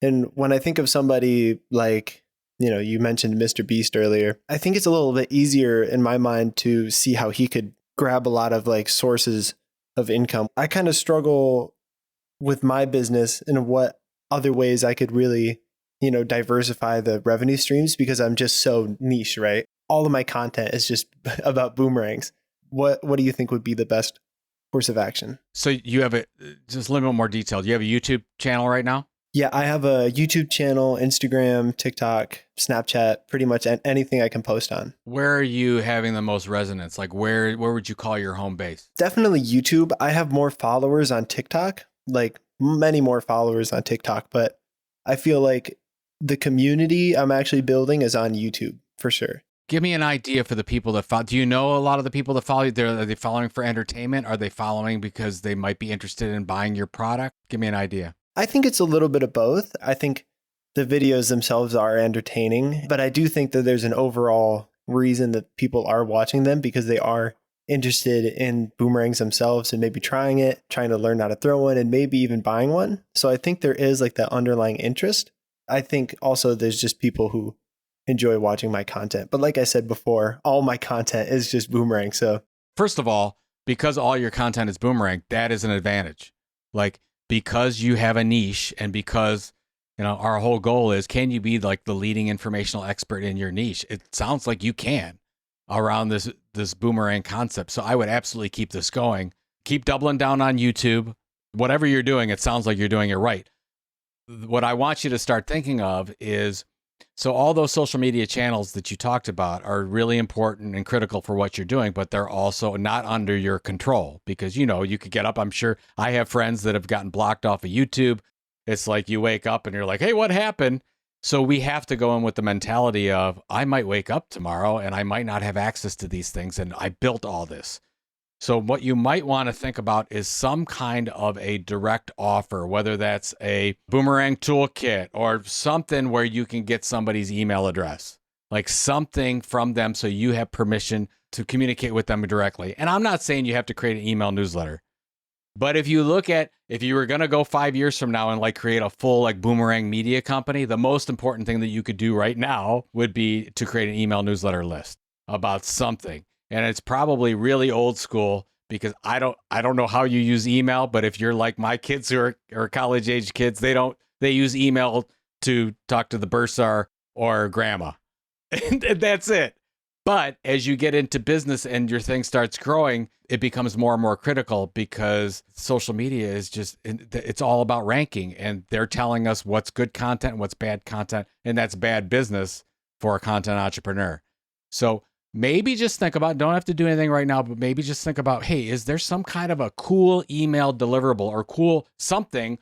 Speaker 3: And when I think of somebody like, you mentioned Mr. Beast earlier, I think it's a little bit easier in my mind to see how he could grab a lot of sources of income. I kind of struggle with my business and what other ways I could really, diversify the revenue streams, because I'm just so niche, right? All of my content is just about boomerangs. What do you think would be the best course of action?
Speaker 1: So you have just a little bit more detail. You have a YouTube channel right now?
Speaker 3: Yeah, I have a YouTube channel, Instagram, TikTok, Snapchat, pretty much anything I can post on.
Speaker 1: Where are you having the most resonance? Where would you call your home base?
Speaker 3: Definitely YouTube. I have more followers on TikTok, many more followers on TikTok, but I feel like the community I'm actually building is on YouTube for sure.
Speaker 1: Give me an idea for the people that follow. Do you know a lot of the people that follow you? Are they following for entertainment? Are they following because they might be interested in buying your product? Give me an idea.
Speaker 3: I think it's a little bit of both. I think the videos themselves are entertaining, but I do think that there's an overall reason that people are watching them because they are interested in boomerangs themselves and maybe trying to learn how to throw one, and maybe even buying one. So I think there is that underlying interest. I think also there's just people who enjoy watching my content. But like I said before, all my content is just boomerang. So
Speaker 1: first of all, because all your content is boomerang, that is an advantage. Because you have a niche, and because our whole goal is, can you be the leading informational expert in your niche? It sounds like you can around this boomerang concept. So I would absolutely keep this going. Keep doubling down on YouTube. Whatever you're doing, it sounds like you're doing it right. What I want you to start thinking of is, so all those social media channels that you talked about are really important and critical for what you're doing, but they're also not under your control because, you could get up. I'm sure I have friends that have gotten blocked off of YouTube. It's like you wake up and you're like, hey, what happened? So we have to go in with the mentality of, I might wake up tomorrow and I might not have access to these things. And I built all this. So what you might want to think about is some kind of a direct offer, whether that's a boomerang toolkit or something where you can get somebody's email address, something from them so you have permission to communicate with them directly. And I'm not saying you have to create an email newsletter, but if you were going to go 5 years from now and create a full boomerang media company, the most important thing that you could do right now would be to create an email newsletter list about something. And it's probably really old school because I don't know how you use email, but if you're like my kids who are college age kids, they use email to talk to the bursar or grandma. And that's it. But as you get into business and your thing starts growing, it becomes more and more critical because social media is it's all about ranking, and they're telling us what's good content and what's bad content, and that's bad business for a content entrepreneur. So maybe just think about, don't have to do anything right now, but maybe just think about, hey, is there some kind of a cool email deliverable or cool something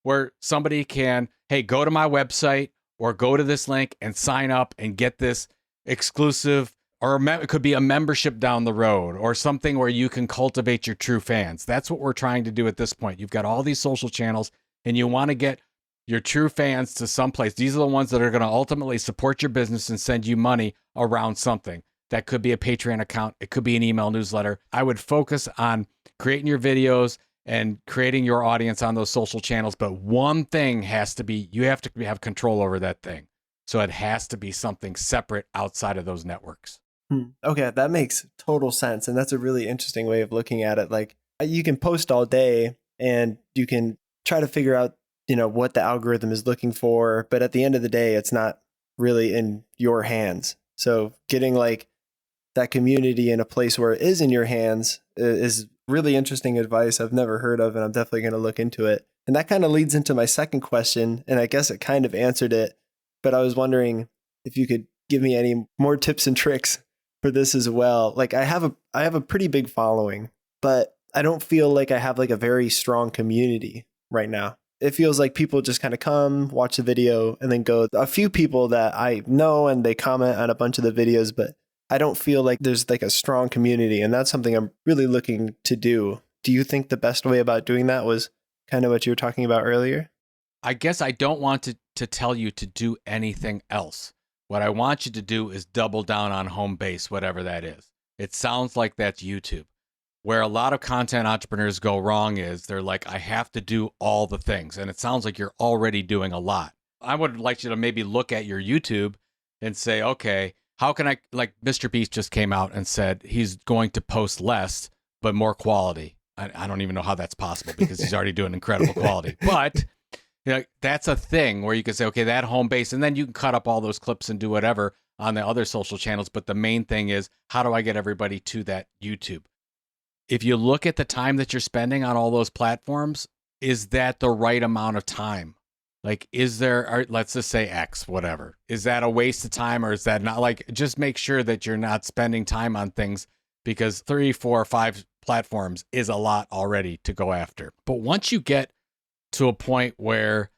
Speaker 1: where somebody can, hey, go to my website or go to this link and sign up and get this exclusive, or it could be a membership down the road or something where you can cultivate your true fans. That's what we're trying to do at this point. You've got all these social channels and you want to get your true fans to someplace. These are the ones that are going to ultimately support your business and send you money around something. That could be a Patreon account. It could be an email newsletter. I would focus on creating your videos and creating your audience on those social channels. But one thing has to be, you have to have control over that thing. So it has to be something separate outside of those networks.
Speaker 3: Okay, that makes total sense. And that's a really interesting way of looking at it. Like you can post all day and you can try to figure out, what the algorithm is looking for. But at the end of the day, it's not really in your hands. So getting like that community in a place where it is in your hands is really interesting advice I've never heard of, and I'm definitely going to look into it. And that kind of leads into my second question, and I guess it kind of answered it, but I was wondering if you could give me any more tips and tricks for this as well. Like I have a pretty big following, but I don't feel like I have like a very strong community right now. It feels like people just kind of come, watch the video, and then go. A few people that I know and they comment on a bunch of the videos, but I don't feel like there's like a strong community, and that's something I'm really looking to do. Do you think the best way about doing that was kind of what you were talking about earlier?
Speaker 1: I guess I don't want to tell you to do anything else. What I want you to do is double down on home base, whatever that is. It sounds like that's YouTube. Where a lot of content entrepreneurs go wrong is they're like, I have to do all the things. And it sounds like you're already doing a lot. I would like you to maybe look at your YouTube and say, okay, how can I, like Mr. Beast just came out and said he's going to post less, but more quality. I don't even know how that's possible because he's already doing incredible quality. But that's a thing where you can say, okay, that home base, and then you can cut up all those clips and do whatever on the other social channels. But the main thing is, how do I get everybody to that YouTube? If you look at the time that you're spending on all those platforms, is that the right amount of time? Like, is there, or let's just say X, whatever. Is that a waste of time, or is that not? Like, just make sure that you're not spending time on things, because 3, 4, 5 platforms is a lot already to go after. But once you get to a point where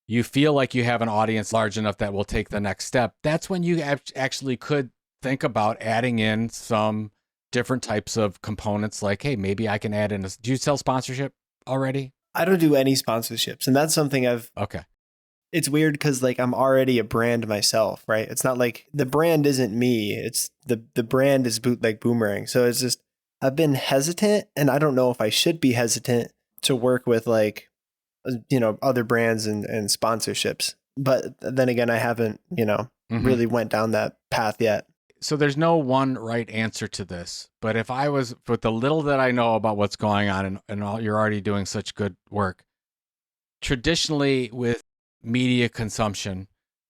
Speaker 1: you feel like you have an audience large enough that will take the next step, that's when you actually could think about adding in some different types of components. Like, hey, maybe I can add in do you sell sponsorship already?
Speaker 3: I don't do any sponsorships, and that's something
Speaker 1: okay.
Speaker 3: It's weird because like I'm already a brand myself, right? It's not like the brand isn't me. It's the brand is Bootleg Boomerang. So it's just, I've been hesitant, and I don't know if I should be hesitant to work with like, other brands and sponsorships. But then again, I haven't, really went down that path yet.
Speaker 1: So there's no one right answer to this, but if I was, with the little that I know about what's going on and all, you're already doing such good work. Traditionally with media consumption,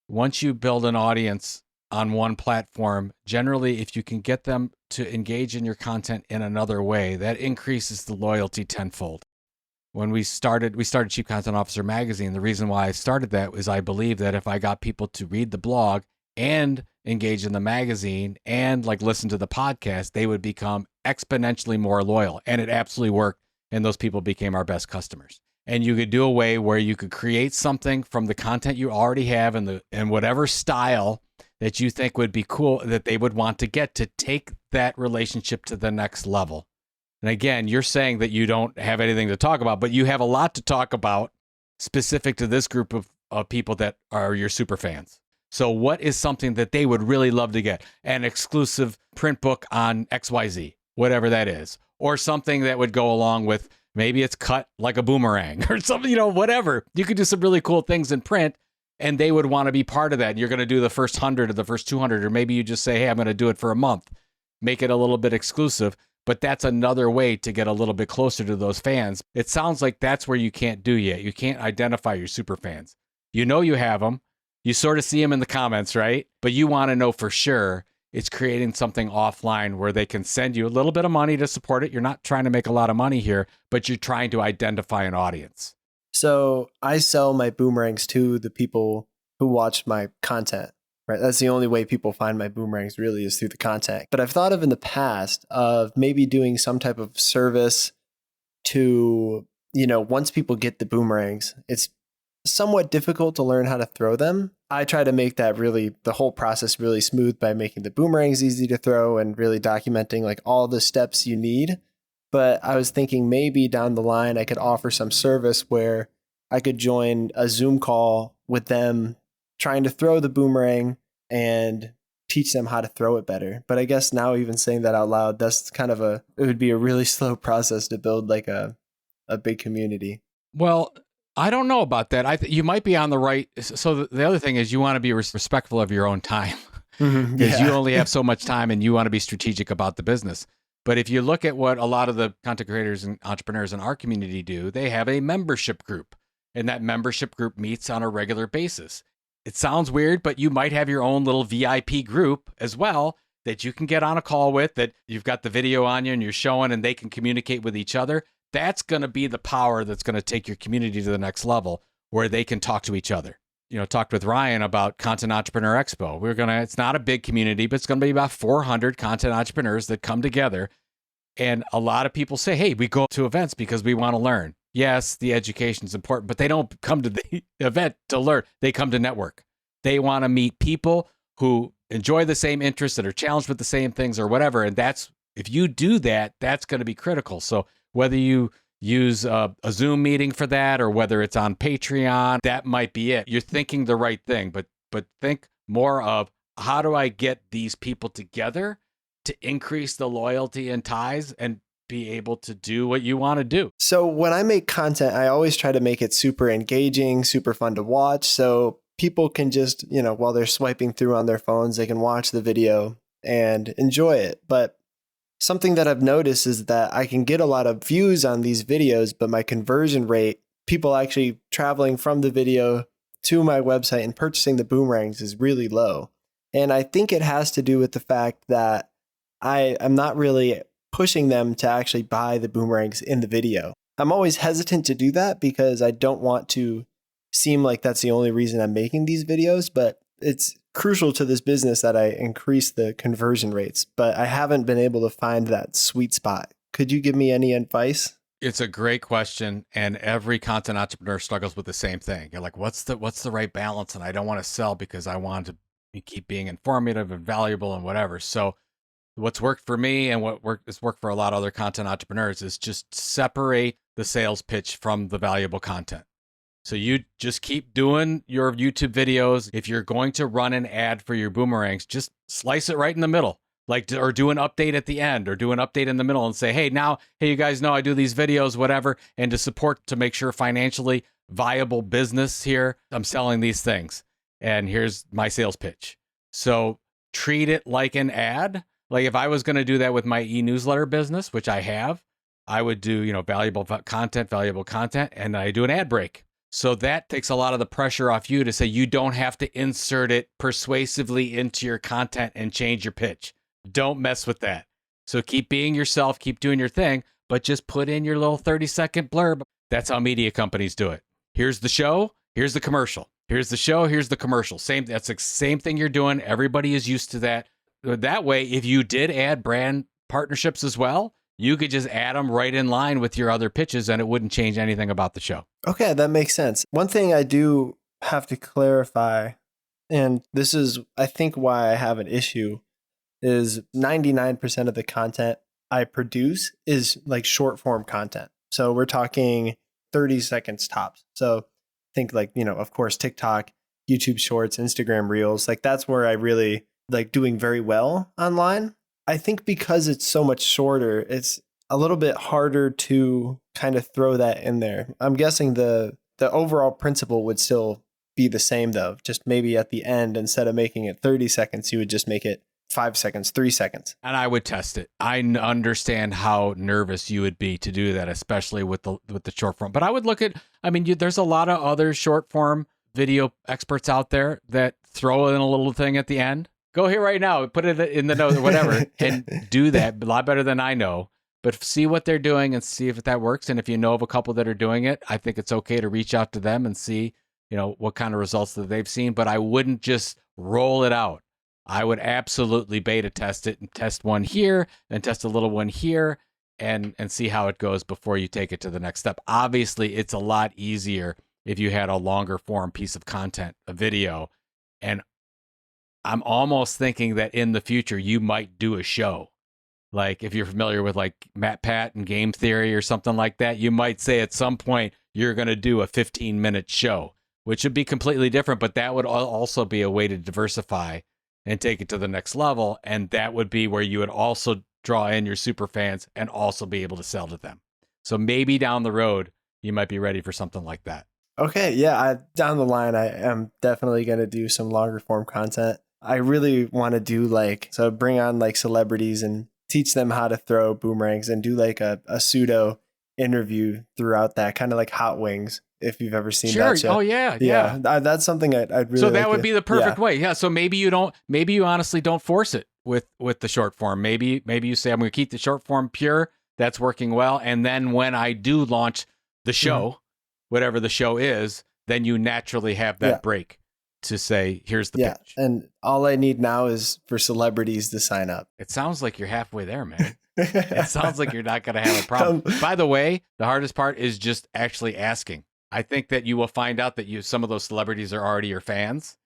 Speaker 1: once you build an audience on one platform, generally, if you can get them to engage in your content in another way, that increases the loyalty tenfold. When we started Chief Content Officer Magazine, the reason why I started that was I believe that if I got people to read the blog and engage in the magazine and like listen to the podcast, they would become exponentially more loyal. And it absolutely worked. And those people became our best customers. And you could do a way where you could create something from the content you already have and whatever style that you think would be cool, that they would want to get to take that relationship to the next level. And again, you're saying that you don't have anything to talk about, but you have a lot to talk about specific to this group of people that are your super fans. So what is something that they would really love to get? An exclusive print book on XYZ, whatever that is. Or something that would go along with, maybe it's cut like a boomerang or something, whatever. You could do some really cool things in print and they would want to be part of that. And you're going to do the first 100 or the first 200, or maybe you just say, hey, I'm going to do it for a month. Make it a little bit exclusive. But that's another way to get a little bit closer to those fans. It sounds like that's where you can't do yet. You can't identify your super fans. You know you have them. You sort of see them in the comments, right? But you want to know for sure. It's creating something offline where they can send you a little bit of money to support it. You're not trying to make a lot of money here, but you're trying to identify an audience.
Speaker 3: So I sell my boomerangs to the people who watch my content, right? That's the only way people find my boomerangs really, is through the content. But I've thought of in the past of maybe doing some type of service to, once people get the boomerangs, it's somewhat difficult to learn how to throw them. I try to make that really, the whole process really smooth by making the boomerangs easy to throw and really documenting like all the steps you need. But I was thinking maybe down the line, I could offer some service where I could join a Zoom call with them trying to throw the boomerang and teach them how to throw it better. But I guess now even saying that out loud, that's it would be a really slow process to build like a a big community.
Speaker 1: Well, I don't know about that. You might be on the right. So the other thing is you want to be respectful of your own time because you only have so much time and you want to be strategic about the business. But if you look at what a lot of the content creators and entrepreneurs in our community do, they have a membership group, and that membership group meets on a regular basis. It sounds weird, but you might have your own little VIP group as well that you can get on a call with, that you've got the video on you and you're showing, and they can communicate with each other. That's going to be the power that's going to take your community to the next level, where they can talk to each other. Talked with Ryan about Content Entrepreneur Expo. It's not a big community, but it's going to be about 400 content entrepreneurs that come together. And a lot of people say, hey, we go to events because we want to learn. Yes, the education is important, but they don't come to the event to learn. They come to network. They want to meet people who enjoy the same interests, that are challenged with the same things or whatever. And if you do that, that's going to be critical. So whether you use a Zoom meeting for that, or whether it's on Patreon, that might be it. You're thinking the right thing, but think more of, how do I get these people together to increase the loyalty and ties and be able to do what you want to do?
Speaker 3: So when I make content, I always try to make it super engaging, super fun to watch. So people can just, while they're swiping through on their phones, they can watch the video and enjoy it. But something that I've noticed is that I can get a lot of views on these videos, but my conversion rate, people actually traveling from the video to my website and purchasing the boomerangs, is really low. And I think it has to do with the fact that I'm not really pushing them to actually buy the boomerangs in the video. I'm always hesitant to do that because I don't want to seem like that's the only reason I'm making these videos, but it's crucial to this business that I increase the conversion rates, but I haven't been able to find that sweet spot. Could you give me any advice?
Speaker 1: It's a great question, and every content entrepreneur struggles with the same thing. You're like, what's the right balance? And I don't want to sell because I want to keep being informative and valuable and whatever. So what's worked for me and has worked for a lot of other content entrepreneurs is just separate the sales pitch from the valuable content. So you just keep doing your YouTube videos. If you're going to run an ad for your boomerangs, just slice it right in the middle, or do an update at the end, or do an update in the middle and say, hey, you guys know I do these videos, whatever. And to make sure financially viable business here, I'm selling these things. And here's my sales pitch. So treat it like an ad. Like if I was going to do that with my e-newsletter business, which I have, I would do, valuable content, and I do an ad break. So that takes a lot of the pressure off you to say you don't have to insert it persuasively into your content and change your pitch. Don't mess with that. So keep being yourself, keep doing your thing, but just put in your little 30-second blurb. That's how media companies do it. Here's the show, here's the commercial. Here's the show, here's the commercial. That's the same thing you're doing. Everybody is used to that. That way, if you did add brand partnerships as well, you could just add them right in line with your other pitches and it wouldn't change anything about the show.
Speaker 3: Okay, that makes sense. One thing I do have to clarify, and this is, I think, why I have an issue, is 99% of the content I produce is like short form content. So we're talking 30 seconds tops. So think of course, TikTok, YouTube Shorts, Instagram Reels, that's where I really like doing very well online. I think because it's so much shorter, it's a little bit harder to kind of throw that in there. I'm guessing the overall principle would still be the same though. Just maybe at the end, instead of making it 30 seconds, you would just make it 5 seconds, 3 seconds.
Speaker 1: And I would test it. I understand how nervous you would be to do that, especially with the short form. But I would look at, there's a lot of other short form video experts out there that throw in a little thing at the end. Go here right now, put it in the note or whatever, and do that a lot better than I know. But see what they're doing and see if that works. And if you know of a couple that are doing it, I think it's okay to reach out to them and see, what kind of results that they've seen. But I wouldn't just roll it out. I would absolutely beta test it and test one here and test a little one here and see how it goes before you take it to the next step. Obviously, it's a lot easier if you had a longer form piece of content, a video. And I'm almost thinking that in the future, you might do a show. Like if you're familiar with like Matt Pat and game theory or something like that, you might say at some point you're going to do a 15-minute show, which would be completely different. But that would also be a way to diversify and take it to the next level. And that would be where you would also draw in your super fans and also be able to sell to them. So maybe down the road, you might be ready for something like that.
Speaker 3: Okay. Yeah. Down the line, I am definitely going to do some longer form content. I really want to do bring on like celebrities and teach them how to throw boomerangs and do like a pseudo interview throughout that, kind of like Hot Wings, if you've ever seen that show.
Speaker 1: Oh yeah.
Speaker 3: That's something I'd really
Speaker 1: So that
Speaker 3: like
Speaker 1: would be the perfect way. Yeah. So maybe you honestly don't force it with the short form. Maybe you say, I'm going to keep the short form pure. That's working well. And then when I do launch the show, whatever the show is, then you naturally have that break to say, here's the pitch.
Speaker 3: And all I need now is for celebrities to sign up.
Speaker 1: It sounds like you're halfway there, man. It sounds like you're not going to have a problem. By the way, the hardest part is just actually asking. I think that you will find out that some of those celebrities are already your fans,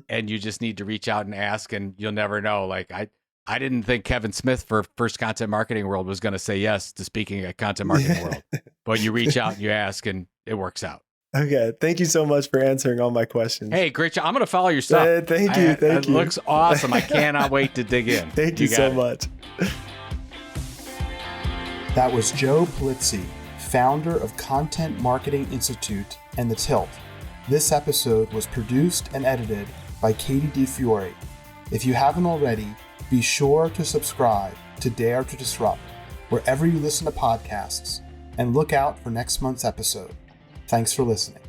Speaker 1: and you just need to reach out and ask, and you'll never know. Like I didn't think Kevin Smith for First Content Marketing World was going to say yes to speaking at Content Marketing World, but you reach out and you ask, and it works out.
Speaker 3: Okay. Thank you so much for answering all my questions.
Speaker 1: Hey, great job. I'm going to follow your stuff.
Speaker 3: Thank you.
Speaker 1: It looks awesome. I cannot wait to dig in.
Speaker 3: Thank you so much.
Speaker 2: That was Joe Pulizzi, founder of Content Marketing Institute and The Tilt. This episode was produced and edited by Katie DiFiore. If you haven't already, be sure to subscribe to Dare to Disrupt wherever you listen to podcasts, and look out for next month's episode. Thanks for listening.